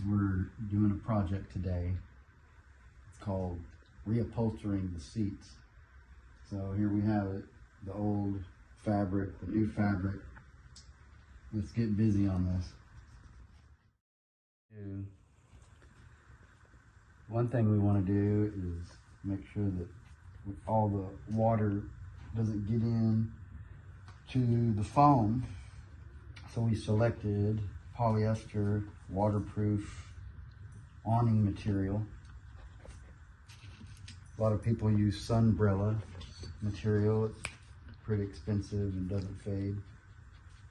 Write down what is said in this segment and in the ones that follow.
we're doing a project today. It's called reupholstering the seats. So here we have it, the old fabric, the new fabric. Let's get busy on this. One thing we want to do is make sure that all the water doesn't get in to the foam. So we selected polyester waterproof awning material. A lot of people use sunbrella material. It's pretty expensive and doesn't fade.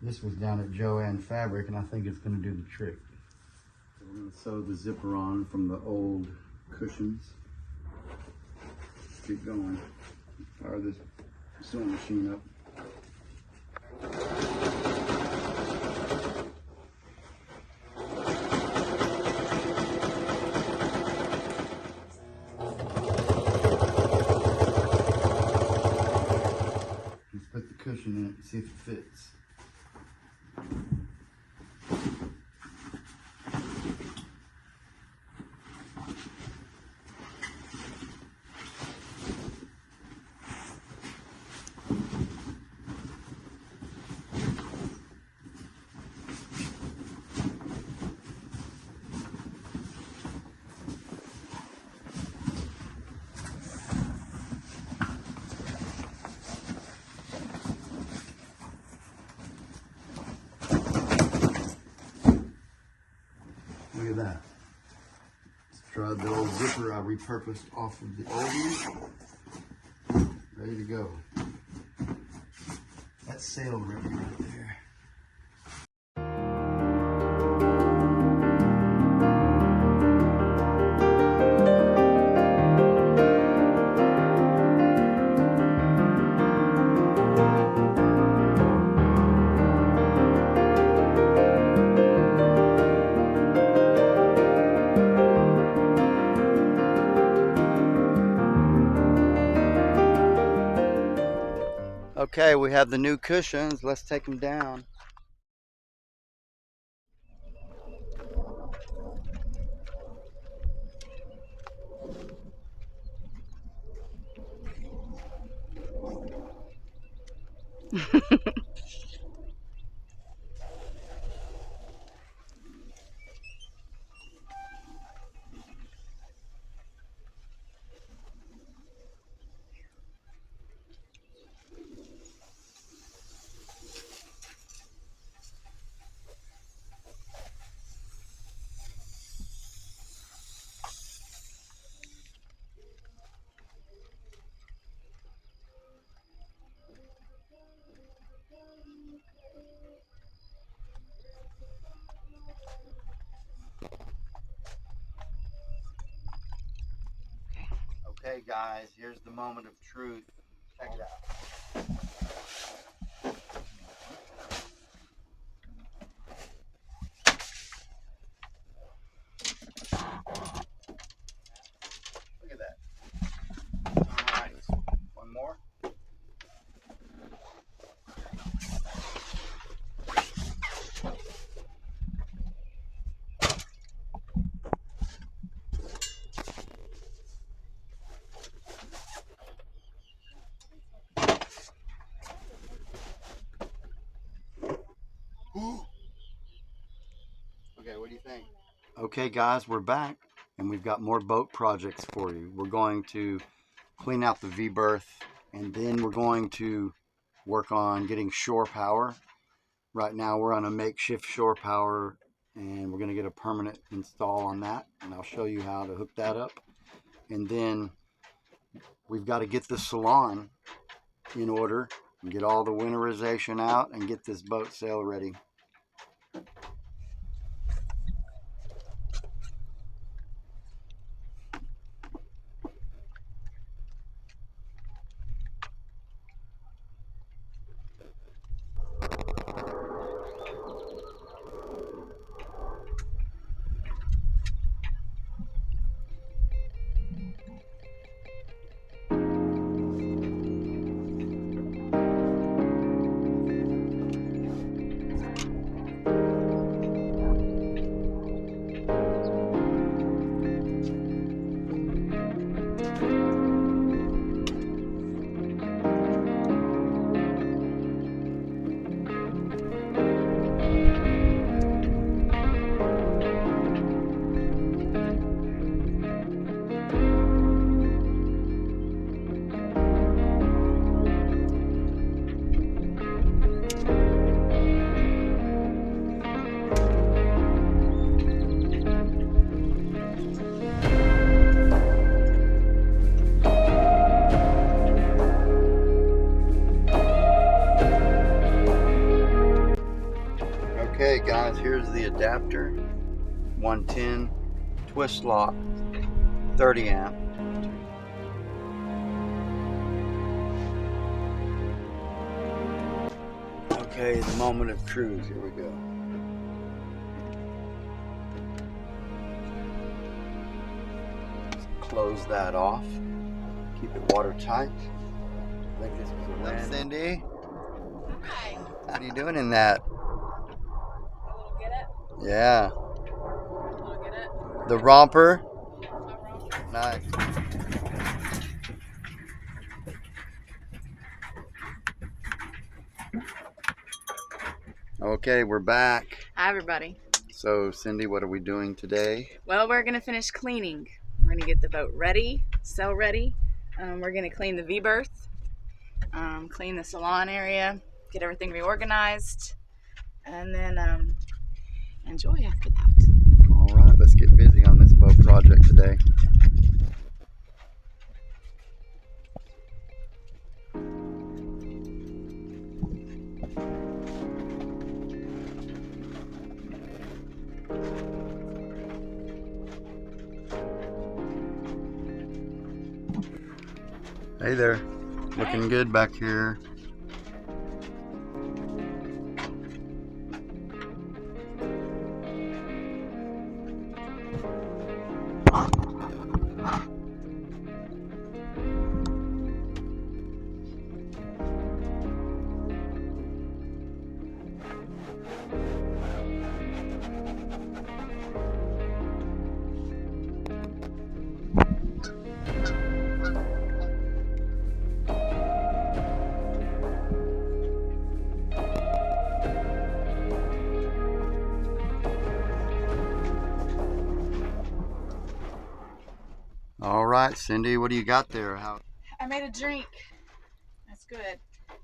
This was down at Joann Fabric, and I think it's going to do the trick. So we're going to sew the zipper on from the old cushions. Let's get going. Fire this sewing machine up. Let's put the cushion in it and see if it fits. Look at that. Let's try the old zipper I repurposed off of the old one. Ready to go. That's sail ready right there. Okay, we have the new cushions. Let's take them down. Okay guys, here's the moment of truth. Check it out. Look at that. Alright, one more. Okay, what do you think? Okay guys, we're back and we've got more boat projects for you. We're going to clean out the V-berth and then we're going to work on getting shore power. Right now we're on a makeshift shore power and we're going to get a permanent install on that, and I'll show you how to hook that up. And then we've got to get the salon in order and get all the winterization out and get this boat sail ready. 110 twist lock, 30 amp. Okay, the moment of truth. Here we go. Close that off. Keep it watertight. I think this was a win. Cyndi, Hi. what are you doing in that? A little get it? Yeah. A little get it? The romper. My romper. Nice. Okay, we're back. Hi, everybody. So, Cyndi, what are we doing today? Well, we're going to finish cleaning. We're going to get the boat ready, sail ready. We're going to clean the V-berth, clean the salon area, get everything reorganized, and then enjoy after that. All right, let's get busy on this boat project today. Hey there, looking good back here. All right, Cyndi, what do you got there? I made a drink. That's good.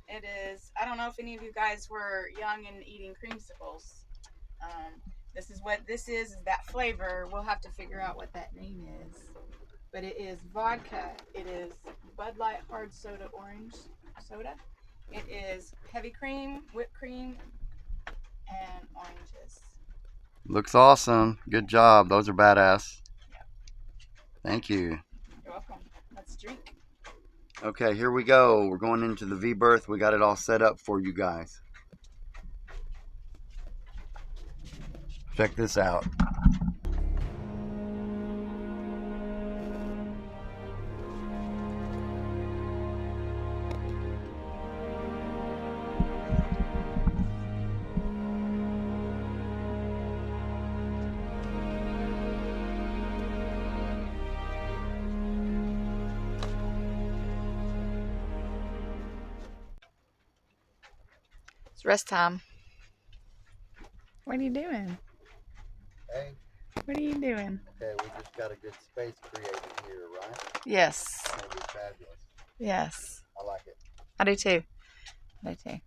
It is, I don't know if any of you guys were young and eating creamsicles. This is what this is that flavor. We'll have to figure out what that name is. But it is vodka. It is Bud Light hard soda orange soda. It is heavy cream, whipped cream, and oranges. Looks awesome. Good job. Those are badass. Yep. Thank you. You're welcome. Let's drink. Okay, here we go. We're going into the V-berth. We got it all set up for you guys. Check this out. It's rest time. What are you doing? Hey. What are you doing? Okay, we just got a good space created here, right? Yes. It's gonna be fabulous. Yes. I like it. I do too. I do too.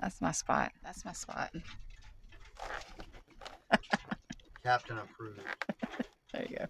That's my spot. That's my spot. Captain approved. There you go.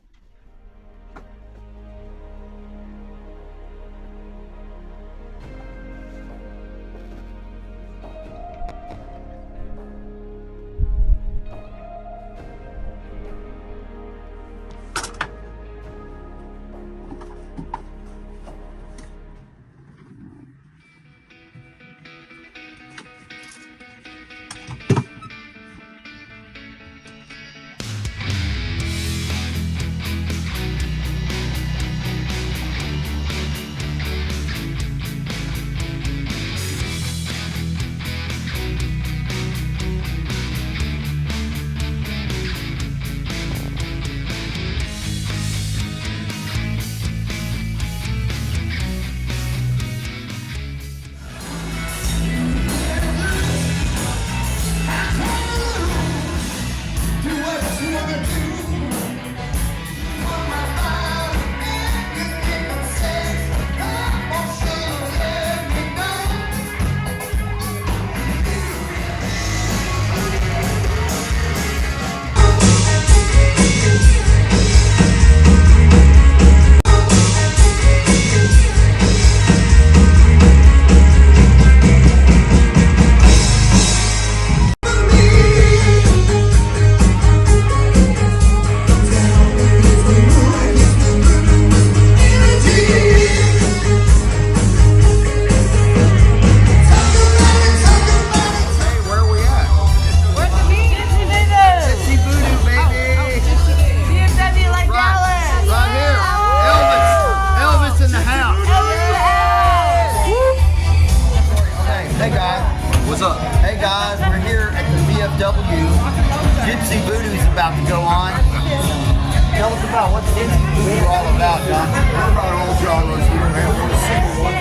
about? What are you all about, John? We're about all genres. We don't have one single one.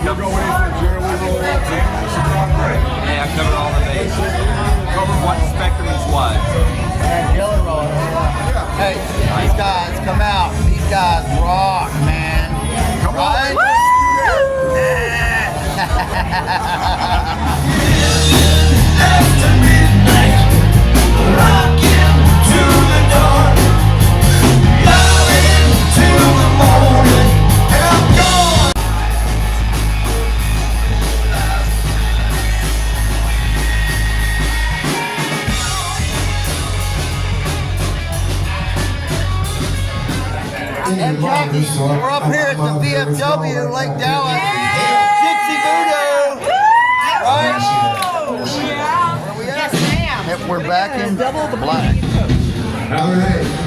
We'll go anything, Jeremy Roll, Hey, I covered all the bases. Covered what spectrum is what. Hey, these guys, come out. These guys rock, man. Come right? on. After midnight, rocking to the dawn, loving till the morning, I'm gone. And Jackie, we're up here at the VFW Lake Dallas. Gypsy Voodoo. Right? Yeah. Where we at? Yes, ma'am. We're back in Double the Black. All right.